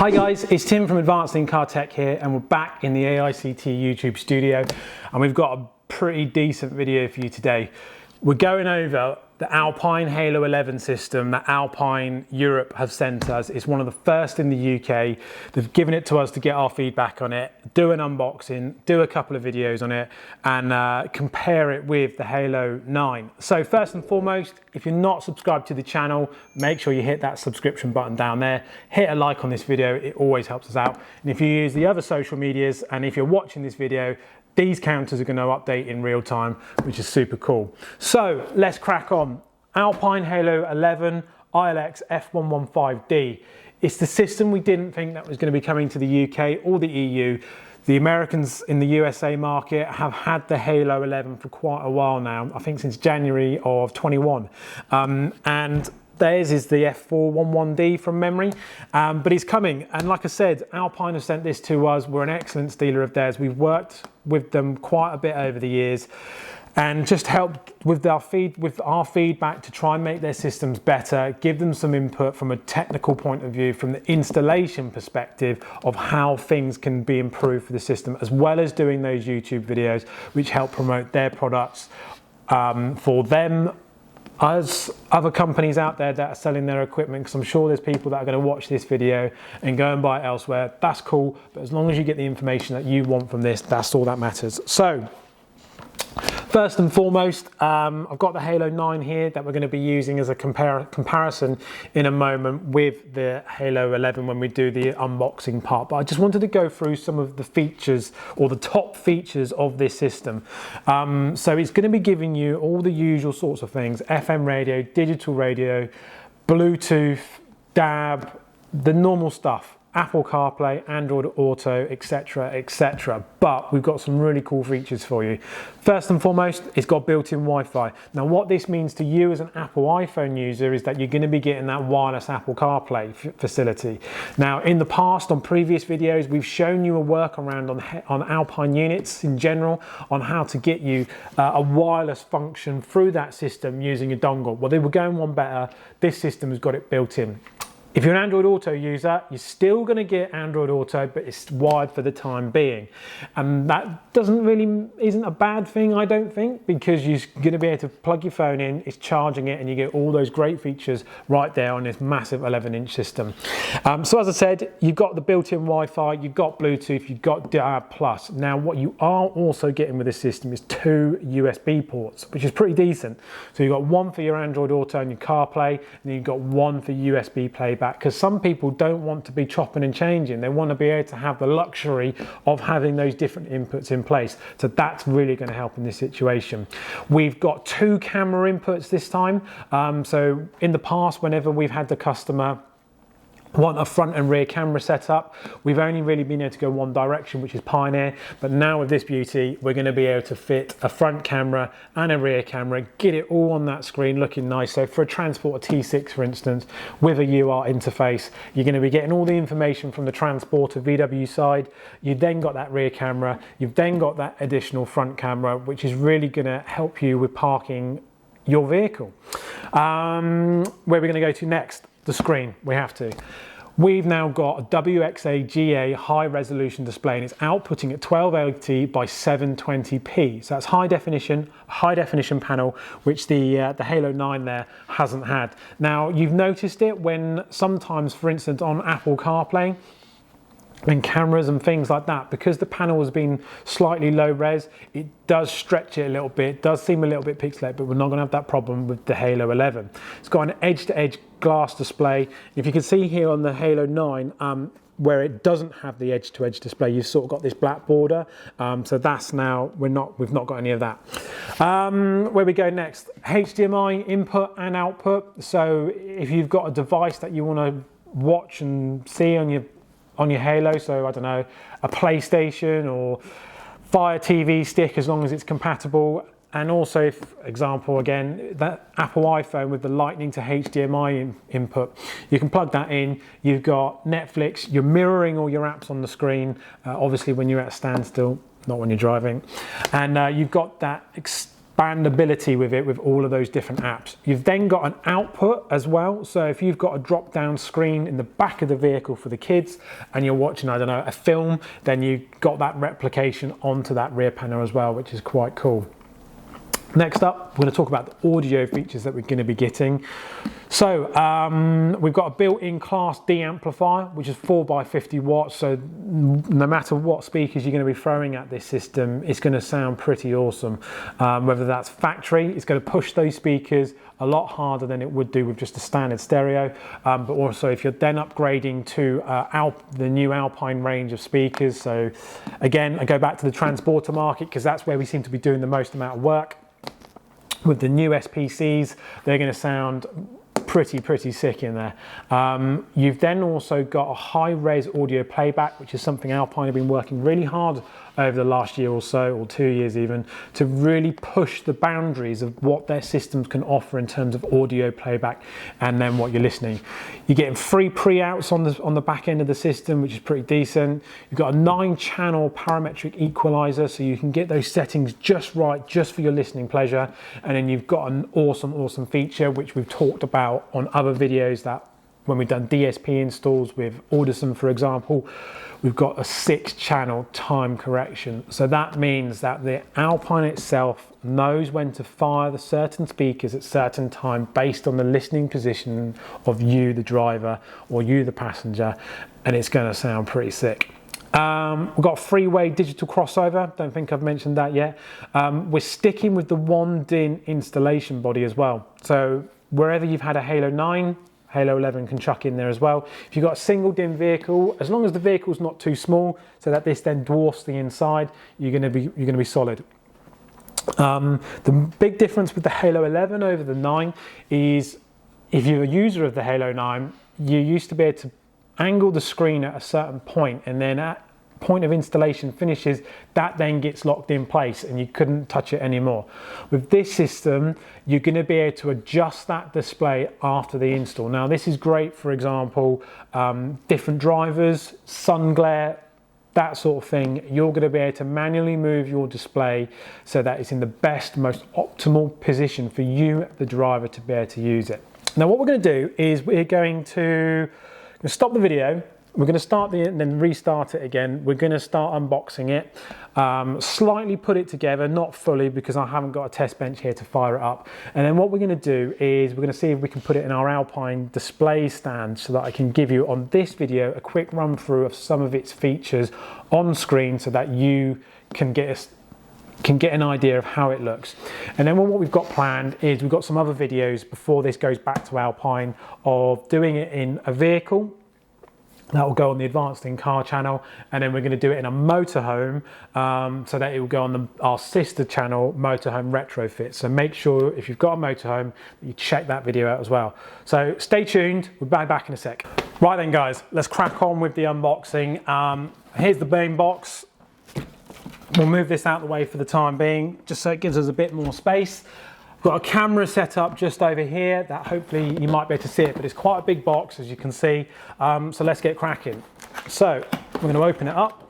Hi guys, it's Tim from Advanced in Car Tech here, and we're back in the AICT YouTube studio, and we've got a pretty decent video for you today. We're going over the Alpine Halo 11 system that Alpine Europe have sent us. It's one of the first in the UK. They've given it to us to get our feedback on it, do an unboxing, do a couple of videos on it, and compare it with the Halo 9. So first and foremost, if you're not subscribed to the channel, make sure you hit that subscription button down there. Hit a like on this video, it always helps us out. And if you use the other social medias, and if you're watching this video, these counters are going to update in real time, which is super cool. So let's crack on. Alpine Halo 11 iLX-F115D. It's the system we didn't think that was going to be coming to the UK or the EU. The Americans in the USA market have had the Halo 11 for quite a while now, I think since January of 21. And theirs is the F115D from memory, but it's coming. And like I said, Alpine have sent this to us. We're an excellent dealer of theirs. We've worked with them quite a bit over the years and just helped with our feedback to try and make their systems better, give them some input from a technical point of view, from the installation perspective of how things can be improved for the system, as well as doing those YouTube videos which help promote their products for them, as other companies out there that are selling their equipment, because I'm sure there's people that are going to watch this video and go and buy it elsewhere. That's cool, but as long as you get the information that you want from this, that's all that matters. So first and foremost, I've got the Halo 9 here that we're going to be using as a comparison in a moment with the Halo 11 when we do the unboxing part. But I just wanted to go through some of the features, or the top features of this system. So it's going to be giving you all the usual sorts of things: FM radio, digital radio, Bluetooth, DAB, the normal stuff. Apple CarPlay, Android Auto, etc, etc. But we've got some really cool features for you. First and foremost, it's got built-in Wi-Fi. Now what this means to you as an Apple iPhone user is that you're going to be getting that wireless Apple CarPlay facility. Now in the past, on previous videos, we've shown you a workaround on Alpine units in general on how to get you a wireless function through that system using a dongle. Well, they were going one better. This system has got it built in. If you're an Android Auto user, you're still going to get Android Auto, but it's wired for the time being. And that isn't a bad thing, I don't think, because you're going to be able to plug your phone in, it's charging it, and you get all those great features right there on this massive 11-inch system. So as I said, you've got the built-in Wi-Fi, you've got Bluetooth, you've got DAB+. Now what you are also getting with this system is 2 USB ports, which is pretty decent. So you've got one for your Android Auto and your CarPlay, and then you've got one for USB playback, because some people don't want to be chopping and changing. They want to be able to have the luxury of having those different inputs in place. So that's really going to help in this situation. We've got 2 camera inputs this time. So in the past, whenever we've had the customer want a front and rear camera setup, we've only really been able to go one direction, which is Pioneer. But now with this beauty, we're going to be able to fit a front camera and a rear camera, get it all on that screen looking nice. So for a Transporter T6, for instance, with a UART interface, you're going to be getting all the information from the Transporter VW side. You've then got that rear camera, you've then got that additional front camera, which is really going to help you with parking your vehicle. Where we're going to go to next, the screen. We have to. We've now got a WXA-GA high resolution display, and it's outputting at 1280 by 720p. So that's high definition panel, which the Halo 9 there hasn't had. Now you've noticed it when sometimes, for instance, on Apple CarPlay and cameras and things like that, because the panel has been slightly low res, it does stretch it a little bit, it does seem a little bit pixelated, but we're not going to have that problem with the Halo 11. It's got an edge-to-edge glass display. If you can see here on the Halo 9, where it doesn't have the edge-to-edge display, you've sort of got this black border. So that's now, we've not got any of that. Where we go next, HDMI input and output. So if you've got a device that you want to watch and see on your Halo, so I don't know, a PlayStation or Fire TV stick, as long as it's compatible. And also, if example again, that Apple iPhone with the Lightning to HDMI input, you can plug that in. You've got Netflix, you're mirroring all your apps on the screen, obviously when you're at a standstill, not when you're driving. And you've got that bandability with it, with all of those different apps. You've then got an output as well. So if you've got a drop down screen in the back of the vehicle for the kids and you're watching, I don't know, a film, then you've got that replication onto that rear panel as well, which is quite cool. Next up, we're going to talk about the audio features that we're going to be getting. So we've got a built-in Class D amplifier, which is 4x50 watts. So no matter what speakers you're going to be throwing at this system, it's going to sound pretty awesome. Whether that's factory, it's going to push those speakers a lot harder than it would do with just a standard stereo. But also if you're then upgrading to the new Alpine range of speakers. So again, I go back to the transporter market because that's where we seem to be doing the most amount of work. With the new SPCs, they're going to sound pretty sick in there. You've then also got a high-res audio playback, which is something Alpine have been working really hard over the last year or so, or 2 years even, to really push the boundaries of what their systems can offer in terms of audio playback and then what you're listening. You're getting 3 pre-outs on the back end of the system, which is pretty decent. You've got a 9-channel parametric equalizer, so you can get those settings just right, just for your listening pleasure. And then you've got an awesome feature, which we've talked about on other videos, that when we've done DSP installs with Audison, for example, we've got a 6-channel time correction. So that means that the Alpine itself knows when to fire the certain speakers at certain time based on the listening position of you, the driver, or you, the passenger, and it's going to sound pretty sick. We've got a 3-way digital crossover. Don't think I've mentioned that yet. We're sticking with the 1-DIN installation body as well. So wherever you've had a Halo 9, Halo 11 can chuck in there as well. If you've got a single DIN vehicle, as long as the vehicle's not too small, so that this then dwarfs the inside, you're going to be solid. The big difference with the Halo 11 over the 9 is, if you're a user of the Halo 9, you used to be able to angle the screen at a certain point, and then at point of installation finishes, that then gets locked in place and you couldn't touch it anymore. With this system, you're going to be able to adjust that display after the install. Now this is great, for example, different drivers, sun glare, that sort of thing. You're going to be able to manually move your display so that it's in the best, most optimal position for you, the driver, to be able to use it. Now what we're going to do is we're going to stop the video. We're going to start and then restart it again. We're going to start unboxing it, slightly put it together, not fully because I haven't got a test bench here to fire it up. And then what we're going to do is we're going to see if we can put it in our Alpine display stand so that I can give you on this video a quick run through of some of its features on screen so that you can get an idea of how it looks. And then what we've got planned is we've got some other videos before this goes back to Alpine of doing it in a vehicle. That will go on the Advanced in Car channel, and then we're going to do it in a motorhome so that it will go on our sister channel, Motorhome Retrofit. So make sure if you've got a motorhome that you check that video out as well. So stay tuned, we'll be back in a sec. Right then guys, let's crack on with the unboxing. Here's the main box. We'll move this out of the way for the time being, just so it gives us a bit more space. Got a camera set up just over here that hopefully you might be able to see it, but it's quite a big box, as you can see. So let's get cracking. So we're going to open it up.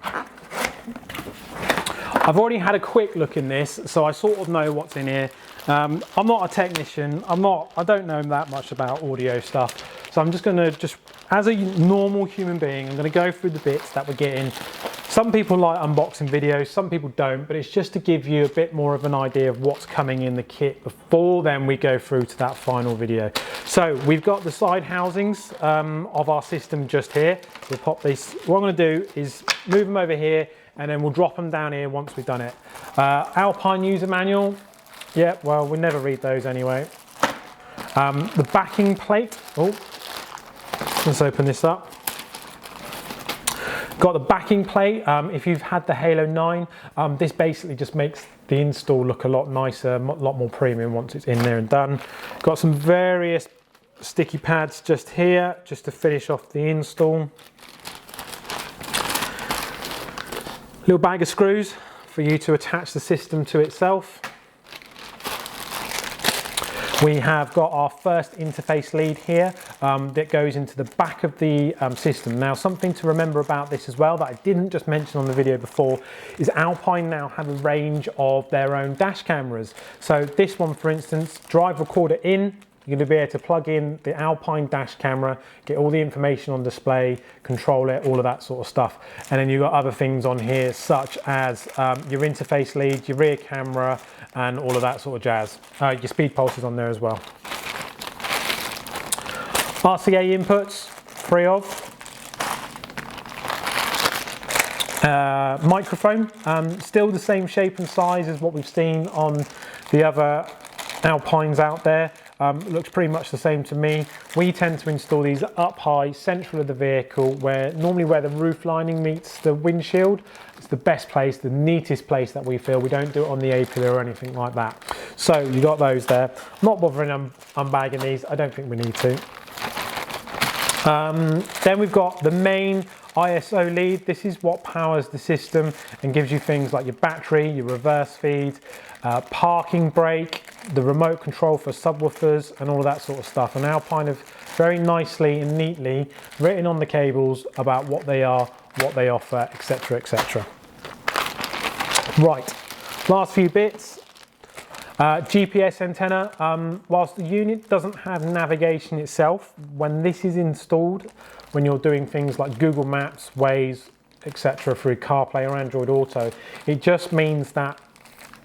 I've already had a quick look in this, so I sort of know what's in here. I'm not a technician. I don't know that much about audio stuff. So I'm just going to, as a normal human being, I'm going to go through the bits that we're getting. Some people like unboxing videos, some people don't, but it's just to give you a bit more of an idea of what's coming in the kit before then we go through to that final video. So we've got the side housings of our system just here. We'll pop these. What I'm going to do is move them over here and then we'll drop them down here once we've done it. Alpine user manual. Yeah, well, we never read those anyway. The backing plate. Oh, let's open this up. Got the backing plate. If you've had the Halo 9, this basically just makes the install look a lot nicer, a lot more premium once it's in there and done. Got some various sticky pads just here, just to finish off the install. Little bag of screws for you to attach the system to itself. We have got our first interface lead here that goes into the back of the system. Now, something to remember about this as well that I didn't just mention on the video before is Alpine now have a range of their own dash cameras. So this one, for instance, drive recorder in, you're going to be able to plug in the Alpine dash camera, get all the information on display, control it, all of that sort of stuff. And then you've got other things on here, such as your interface lead, your rear camera, and all of that sort of jazz. Your speed pulse is on there as well. RCA inputs, 3 of. Microphone, still the same shape and size as what we've seen on the other Alpines out there. Looks pretty much the same to me. We tend to install these up high, central of the vehicle, where the roof lining meets the windshield. It's the best place, the neatest place that we feel. We don't do it on the A-pillar or anything like that. So you got those there. I'm not bothering unbagging these. I don't think we need to. Then we've got the main ISO lead. This is what powers the system and gives you things like your battery, your reverse feed, parking brake, the remote control for subwoofers and all of that sort of stuff. And Alpine have very nicely and neatly written on the cables about what they are, what they offer, etc, etc. Right, last few bits. GPS antenna, whilst the unit doesn't have navigation itself, when this is installed, when you're doing things like Google Maps, Waze, etc. through CarPlay or Android Auto, it just means that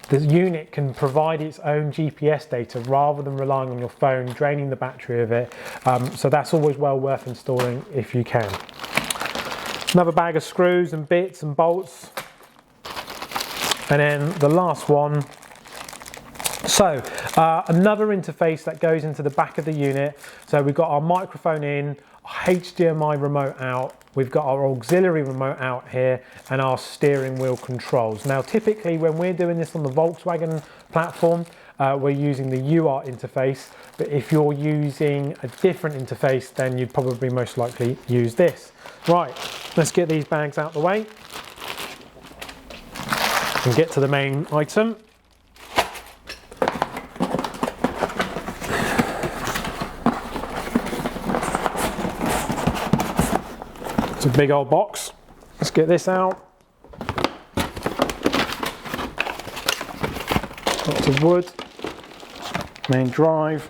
the unit can provide its own GPS data rather than relying on your phone, draining the battery of it. So that's always well worth installing if you can. Another bag of screws and bits and bolts. And then the last one. So another interface that goes into the back of the unit. So we've got our microphone in, HDMI remote out, we've got our auxiliary remote out here, and our steering wheel controls. Now typically when we're doing this on the Volkswagen platform, we're using the UART interface, but if you're using a different interface, then you'd probably most likely use this. Right, let's get these bags out the way and get to the main item. It's a big old box. Let's get this out. Lots of wood. Main drive.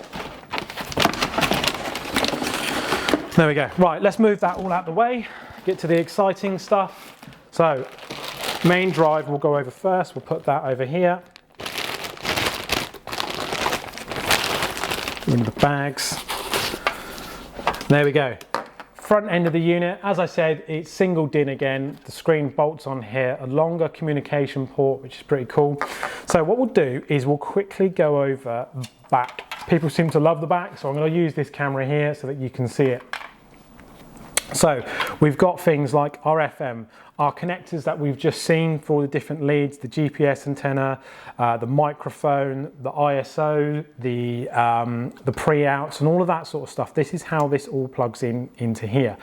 There we go. Right, let's move that all out the way. Get to the exciting stuff. So, main drive we'll go over first. We'll put that over here. In the bags. There we go. Front end of the unit, as I said, it's single DIN again. The screen bolts on here, a longer communication port, which is pretty cool. So what we'll do is we'll quickly go over back. People seem to love the back, so I'm going to use this camera here so that you can see it. So we've got things like our FM, our connectors that we've just seen for the different leads, the GPS antenna, the microphone, the ISO, the pre-outs and all of that sort of stuff. This is how this all plugs into here.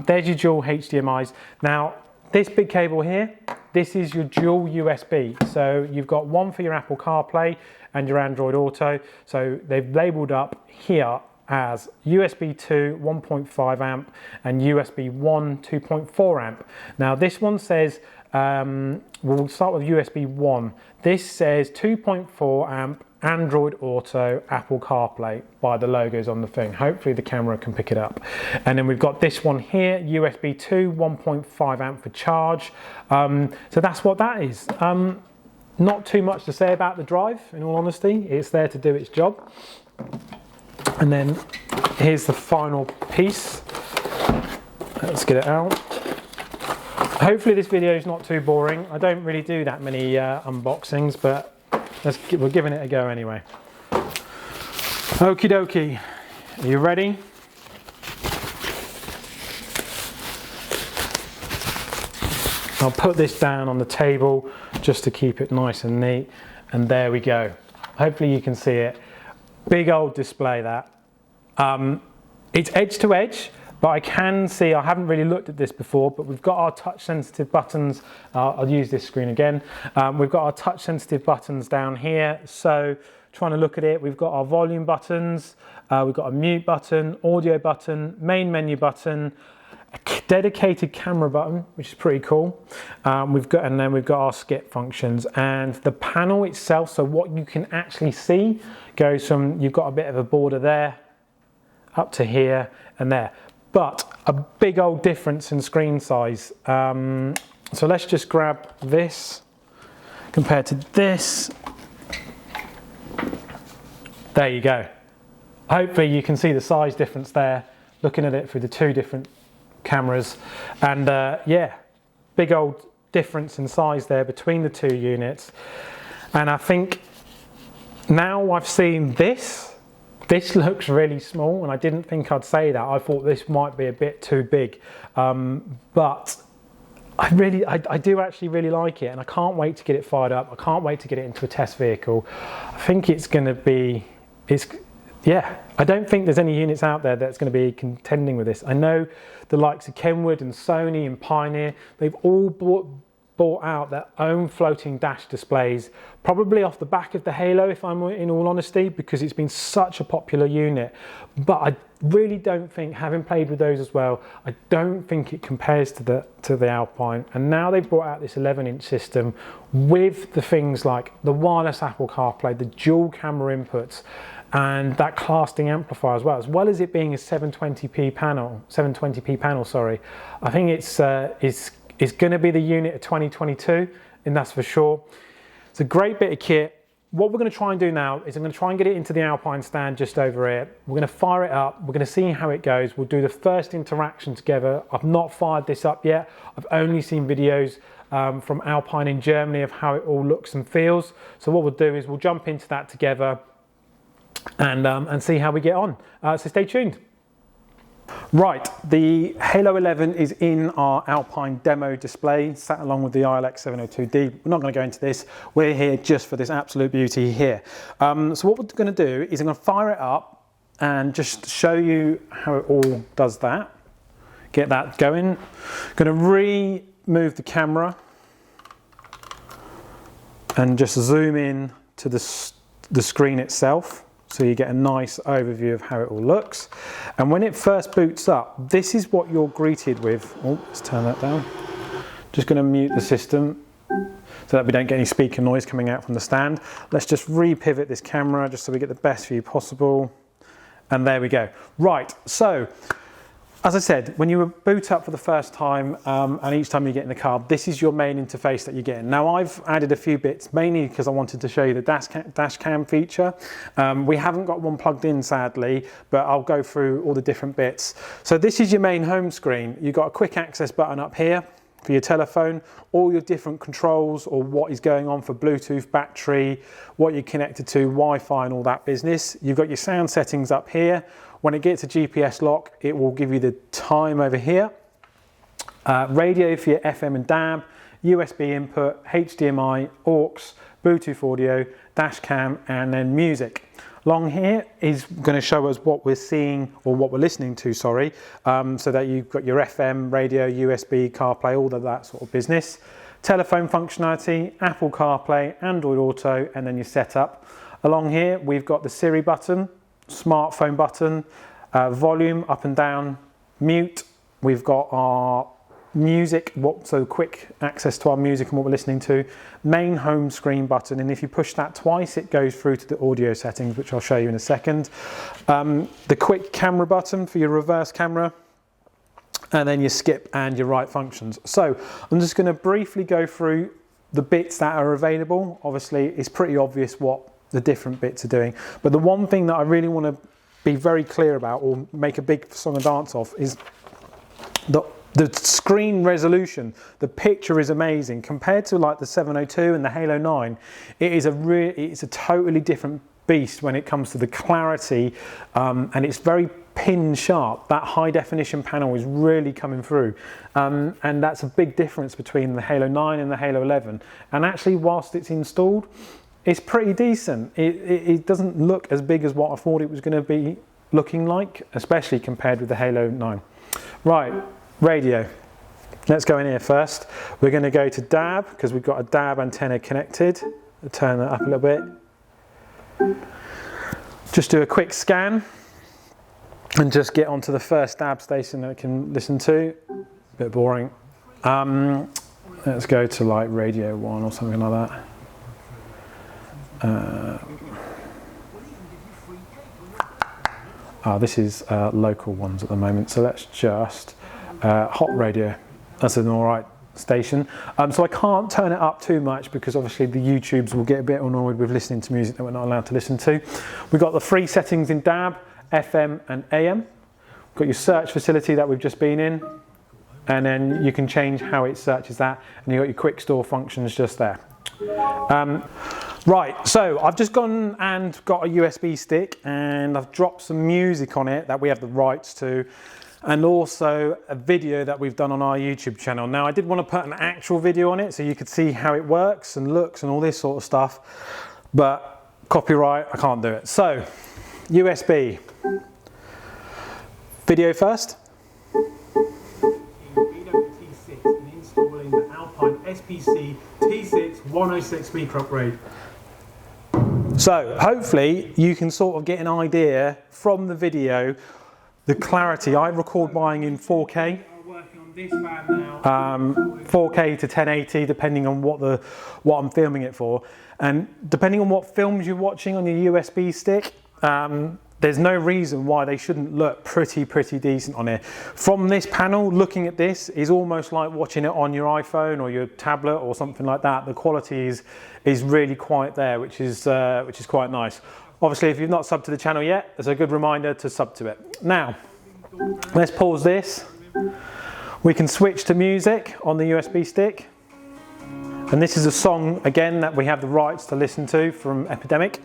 There's your dual HDMIs. Now this big cable here, this is your dual USB. So you've got one for your Apple CarPlay and your Android Auto. So they've labeled up here as USB 2 1.5 amp and USB 1 2.4 amp. Now this one says, we'll start with USB 1. This says 2.4 amp Android Auto Apple CarPlay by the logos on the thing. Hopefully the camera can pick it up. And then we've got this one here, USB 2 1.5 amp for charge. So that's what that is. Not too much to say about the drive, in all honesty. It's there to do its job. And then here's the final piece. Let's get it out. Hopefully this video is not too boring. I don't really do that many unboxings, but we're giving it a go anyway. Okie dokie, are you ready? I'll put this down on the table just to keep it nice and neat. And there we go. Hopefully you can see it. Big old display that. It's edge to edge, but I can see, I haven't really looked at this before, but we've got our touch sensitive buttons. I'll use this screen again. We've got our touch sensitive buttons down here. So trying to look at it, we've got our volume buttons, we've got a mute button, audio button, main menu button, a dedicated camera button, which is pretty cool. And then we've got our skip functions, and the panel itself, so what you can actually see goes from, you've got a bit of a border there up to here and there, but a big old difference in screen size. So let's just grab this compared to this. There you go. Hopefully you can see the size difference there, looking at it through the two different cameras. And yeah, big old difference in size there between the two units. And I think now I've seen this looks really small, and I didn't think I'd say that. I thought this might be a bit too big, but I do actually really like it, and I can't wait to get it fired up. I can't wait to get it into a test vehicle. I think it's going to be, yeah, I don't think there's any units out there that's going to be contending with this. I know the likes of Kenwood and Sony and Pioneer, they've all bought out their own floating dash displays, probably off the back of the Halo, if I'm in all honesty, because it's been such a popular unit. But I really don't think, having played with those as well, I don't think it compares to the Alpine. And now they've brought out this 11-inch system with the things like the wireless Apple CarPlay, the dual camera inputs, and that class-D amplifier as well as it being a 720p panel, sorry. I think it's going to be the unit of 2022, and that's for sure. It's a great bit of kit. What we're going to try and do now is I'm going to try and get it into the Alpine stand just over here. We're going to fire it up. We're going to see how it goes. We'll do the first interaction together. I've not fired this up yet. I've only seen videos from Alpine in Germany of how it all looks and feels. So what we'll do is we'll jump into that together and see how we get on. So stay tuned. Right, the Halo 11 is in our Alpine demo display, sat along with the iLX-F115D. We're not going to go into this. We're here just for this absolute beauty here. So what we're going to do is I'm going to fire it up and just show you how it all does that. Get that going. Going to remove the camera and just zoom in to the screen itself, so you get a nice overview of how it all looks. And when it first boots up, this is what you're greeted with. Oh, let's turn that down. Just going to mute the system so that we don't get any speaker noise coming out from the stand. Let's just re-pivot this camera just so we get the best view possible. And there we go. Right, so as I said, when you boot up for the first time, and each time you get in the car, this is your main interface that you get in. Now I've added a few bits, mainly because I wanted to show you the dash cam feature. We haven't got one plugged in, sadly, but I'll go through all the different bits. So this is your main home screen. You've got a quick access button up here for your telephone, all your different controls or what is going on for Bluetooth, battery, what you're connected to, Wi-Fi and all that business. You've got your sound settings up here. When it gets a GPS lock, it will give you the time over here. Radio for your FM and DAB, USB input, HDMI, aux, Bluetooth audio, dash cam, and then music. Along here is going to show us what we're seeing, or what we're listening to, sorry, so that you've got your FM, radio, USB, CarPlay, all of that sort of business. Telephone functionality, Apple CarPlay, Android Auto, and then your setup. Along here, we've got the Siri button, smartphone button, volume up and down, mute. We've got our music, so quick access to our music and what we're listening to, main home screen button, and if you push that twice it goes through to the audio settings, which I'll show you in a second. The quick camera button for your reverse camera, and then your skip and your right functions. So I'm just going to briefly go through the bits that are available. Obviously it's pretty obvious what the different bits are doing, but the one thing that I really want to be very clear about, or make a big song and dance of, is the screen resolution. The picture is amazing compared to like the 702 and the Halo 9. It's a totally different beast when it comes to the clarity, and it's very pin sharp. That high definition panel is really coming through, and that's a big difference between the Halo 9 and the Halo 11. And actually, whilst it's installed, it's pretty decent. It doesn't look as big as what I thought it was going to be looking like, especially compared with the Halo 9. Right, radio. Let's go in here first. We're going to go to DAB because we've got a DAB antenna connected. I'll turn that up a little bit. Just do a quick scan and just get onto the first DAB station that I can listen to. Bit boring. Let's go to like Radio 1 or something like that. This is local ones at the moment, so let's just Hot Radio. That's an alright station. So I can't turn it up too much because obviously the YouTubes will get a bit annoyed with listening to music that we're not allowed to listen to. We've got the three settings in DAB, FM and AM. We've got your search facility that we've just been in, and then you can change how it searches that, and you've got your quick store functions just there. Right, so I've just gone and got a USB stick and I've dropped some music on it that we have the rights to, and also a video that we've done on our YouTube channel. Now I did want to put an actual video on it so you could see how it works and looks and all this sort of stuff, but copyright, I can't do it. So, USB. Video first. T6 and installing the Alpine SPC T6 106 speaker upgrade. So hopefully you can sort of get an idea from the video, the clarity. I record mine in 4K. I'm working on this fan now. 4K to 1080 depending on what I'm filming it for, and depending on what films you're watching on your USB stick, there's no reason why they shouldn't look pretty decent on here. From this panel, looking at this is almost like watching it on your iPhone or your tablet or something like that. The quality is really quite there, which is quite nice. Obviously, if you've not subbed to the channel yet, it's a good reminder to sub to it. Now, let's pause this. We can switch to music on the USB stick. And this is a song, again, that we have the rights to listen to from Epidemic.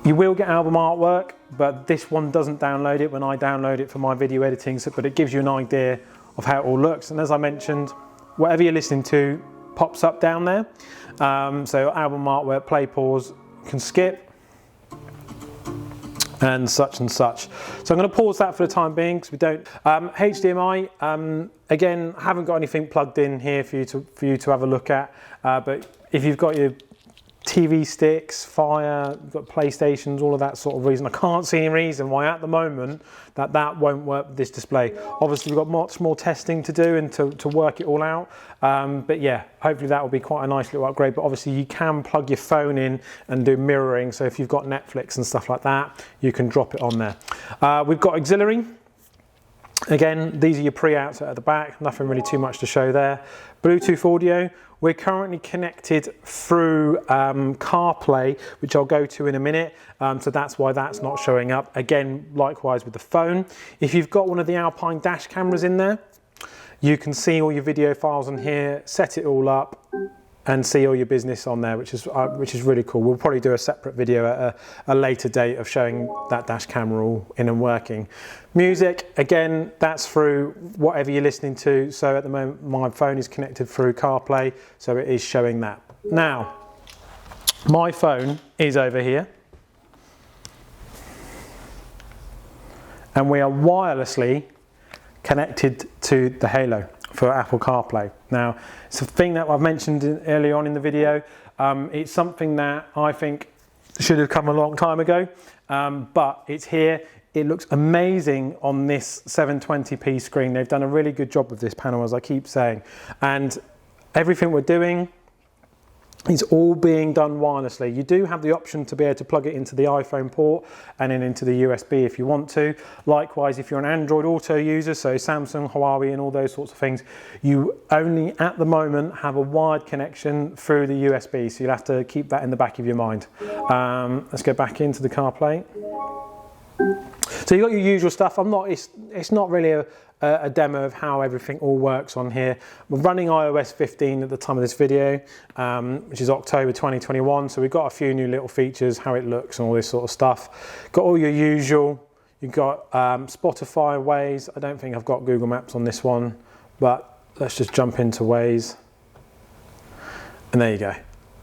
You will get album artwork, but this one doesn't download it when I download it for my video editing, but it gives you an idea of how it all looks. And as I mentioned, whatever you're listening to pops up down there. So album artwork, play, pause, you can skip, and such and such. So I'm going to pause that for the time being because we don't. HDMI, again, haven't got anything plugged in here for you to have a look at, but if you've got your TV sticks, Fire, you've got PlayStations, all of that sort of reason. I can't see any reason why at the moment that won't work with this display. Obviously we've got much more testing to do and to work it all out. But yeah, hopefully that will be quite a nice little upgrade. But obviously you can plug your phone in and do mirroring. So if you've got Netflix and stuff like that, you can drop it on there. We've got auxiliary. Again, these are your pre-outs at the back, nothing really too much to show there. Bluetooth audio, we're currently connected through CarPlay, which I'll go to in a minute, so that's why that's not showing up. Again, likewise with the phone. If you've got one of the Alpine dash cameras in there, you can see all your video files on here, set it all up, and see all your business on there, which is really cool. We'll probably do a separate video at a later date of showing that dash camera all in and working. Music, again, that's through whatever you're listening to. So at the moment, my phone is connected through CarPlay, so it is showing that. Now, my phone is over here, and we are wirelessly connected to the Halo for Apple CarPlay. Now, it's a thing that I've mentioned earlier on in the video. It's something that I think should have come a long time ago, but it's here. It looks amazing on this 720p screen. They've done a really good job with this panel, as I keep saying. And everything we're doing is all being done wirelessly. You do have the option to be able to plug it into the iPhone port and then into the USB if you want to. Likewise, if you're an Android Auto user, so Samsung, Huawei and all those sorts of things, you only at the moment have a wired connection through the USB, so you'll have to keep that in the back of your mind. Let's go back into the CarPlay. So you've got your usual stuff. It's not really a demo of how everything all works on here. We're running iOS 15 at the time of this video, which is October 2021. So we've got a few new little features, how it looks and all this sort of stuff. Got all your usual. You've got Spotify, Waze. I don't think I've got Google Maps on this one, but let's just jump into Waze. And there you go.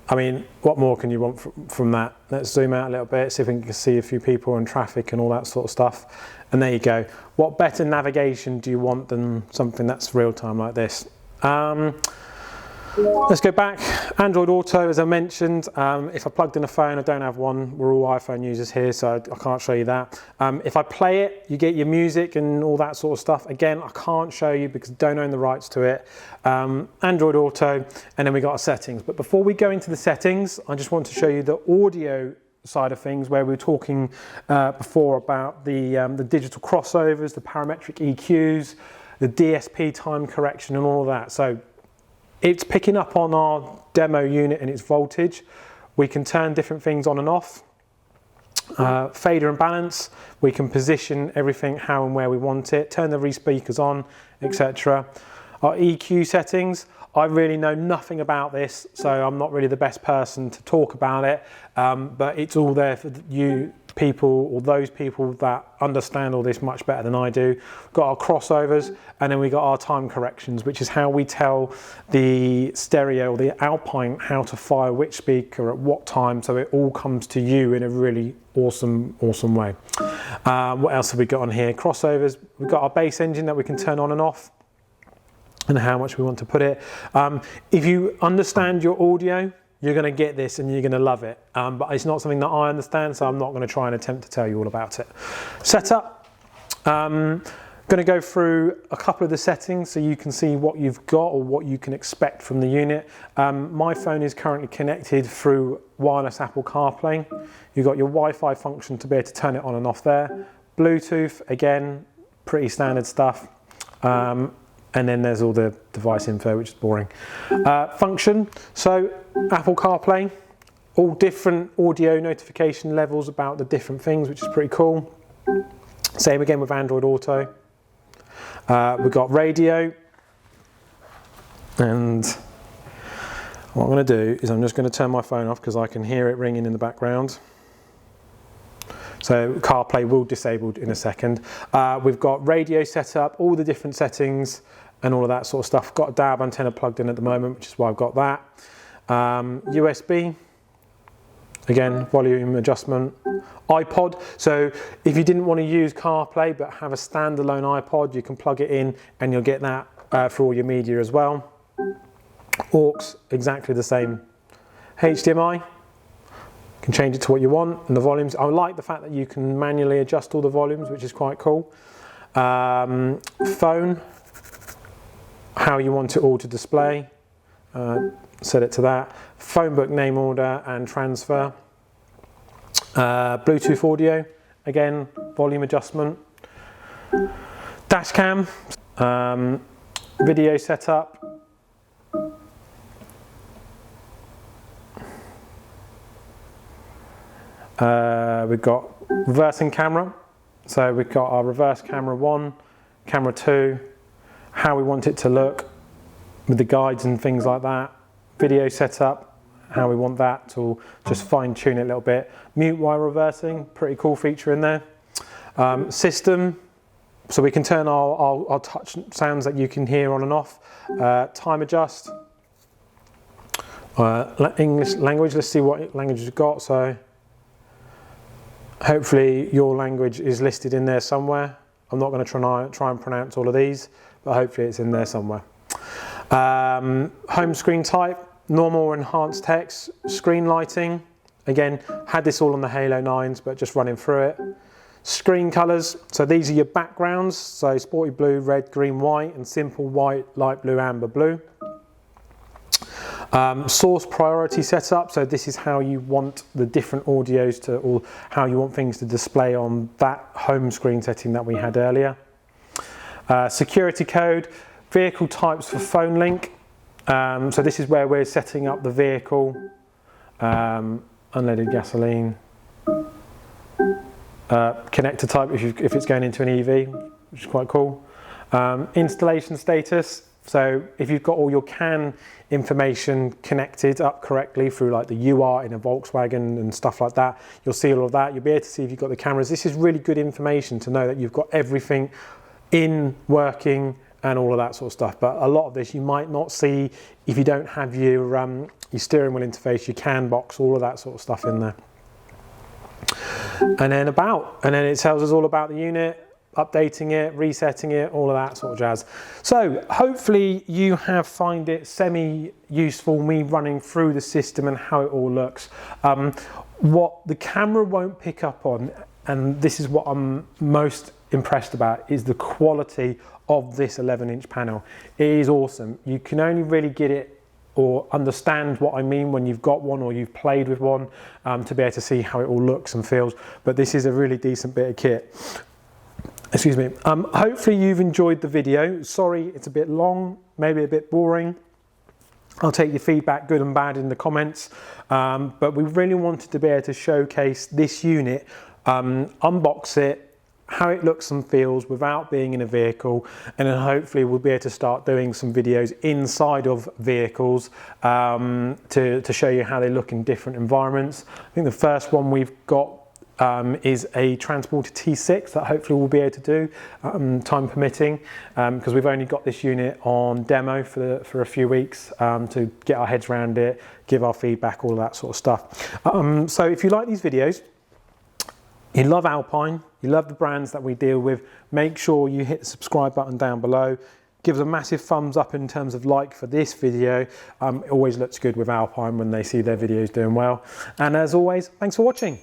I mean, what more can you want from that? Let's zoom out a little bit, see if we can see a few people and traffic and all that sort of stuff. And there you go. What better navigation do you want than something that's real time like this? Let's go back. Android Auto, as I mentioned, if I plugged in a phone, I don't have one, we're all iPhone users here, so I can't show you that. If I play it, you get your music and all that sort of stuff. Again, I can't show you because I don't own the rights to it. Android Auto, and then we got our settings. But before we go into the settings, I just want to show you the audio side of things, where we were talking before about the digital crossovers, the parametric EQs, the DSP time correction and all of that. So it's picking up on our demo unit and its voltage. We can turn different things on and off. Fader and balance, we can position everything how and where we want it, turn the re-speakers on, etc. Our EQ settings, I really know nothing about this, so I'm not really the best person to talk about it, but it's all there for you people, or those people that understand all this much better than I do. We've got our crossovers, and then we got our time corrections, which is how we tell the stereo or the Alpine how to fire which speaker at what time, so it all comes to you in a really awesome way. What else have we got on here? Crossovers, we've got our bass engine that we can turn on and off, and how much we want to put it. If you understand your audio, you're going to get this and you're going to love it. But it's not something that I understand, so I'm not going to try and attempt to tell you all about it. Setup. Going to go through a couple of the settings so you can see what you've got or what you can expect from the unit. My phone is currently connected through wireless Apple CarPlay. You've got your Wi-Fi function to be able to turn it on and off there. Bluetooth, again, pretty standard stuff. And then there's all the device info, which is boring. Function, so Apple CarPlay, all different audio notification levels about the different things, which is pretty cool. Same again with Android Auto. We've got radio, and what I'm going to do is I'm just going to turn my phone off because I can hear it ringing in the background. So CarPlay will disable in a second. We've got radio set up, all the different settings and all of that sort of stuff. Got a DAB antenna plugged in at the moment, which is why I've got that. USB, again, volume adjustment. iPod, so if you didn't want to use CarPlay but have a standalone iPod, you can plug it in and you'll get that for all your media as well. Aux, exactly the same. HDMI, can change it to what you want, and the volumes. I like the fact that you can manually adjust all the volumes, which is quite cool. Phone, how you want it all to display, set it to that. Phone book name order and transfer. Bluetooth audio, again, volume adjustment. Dash cam, video setup. We've got reversing camera, so we've got our reverse camera 1, camera 2, how we want it to look with the guides and things like that. Video setup, how we want that to just fine tune it a little bit. Mute while reversing, pretty cool feature in there. System, so we can turn our touch sounds that you can hear on and off. Time adjust. English language, let's see what language you've got. So hopefully your language is listed in there somewhere. I'm not going to try and pronounce all of these, but hopefully it's in there somewhere. Home screen type, normal or enhanced text. Screen lighting, again, had this all on the Halo 9s, but just running through it. Screen colours, so these are your backgrounds, so sporty blue, red, green, white, and simple white, light blue, amber, blue. Source priority setup, so this is how you want the different audios to, or how you want things to display on that home screen setting that we had earlier. Security code, vehicle types for phone link. So this is where we're setting up the vehicle, unleaded gasoline, connector type if it's going into an EV, which is quite cool. Installation status. So if you've got all your CAN information connected up correctly through like the UART in a Volkswagen and stuff like that, you'll see all of that. You'll be able to see if you've got the cameras. This is really good information to know that you've got everything in working and all of that sort of stuff. But a lot of this you might not see if you don't have your steering wheel interface, your CAN box, all of that sort of stuff in there. And then it tells us all about the unit. updating it, resetting it, all of that sort of jazz. So hopefully you have find it semi-useful, me running through the system and how it all looks. What the camera won't pick up on, and this is what I'm most impressed about, is the quality of this 11-inch panel. It is awesome. You can only really get it or understand what I mean when you've got one or you've played with one, to be able to see how it all looks and feels. But this is a really decent bit of kit. Excuse me. Hopefully you've enjoyed the video. Sorry it's a bit long, maybe a bit boring. I'll take your feedback, good and bad, in the comments. But we really wanted to be able to showcase this unit, unbox it, how it looks and feels without being in a vehicle, and then hopefully we'll be able to start doing some videos inside of vehicles to show you how they look in different environments. I think the first one we've got is a Transporter T6 that hopefully we'll be able to do, time permitting, because we've only got this unit on demo for a few weeks to get our heads around it, give our feedback, all of that sort of stuff. So if you like these videos, you love Alpine, you love the brands that we deal with, make sure you hit the subscribe button down below. Give us a massive thumbs up in terms of like for this video. It always looks good with Alpine when they see their videos doing well. And as always, thanks for watching.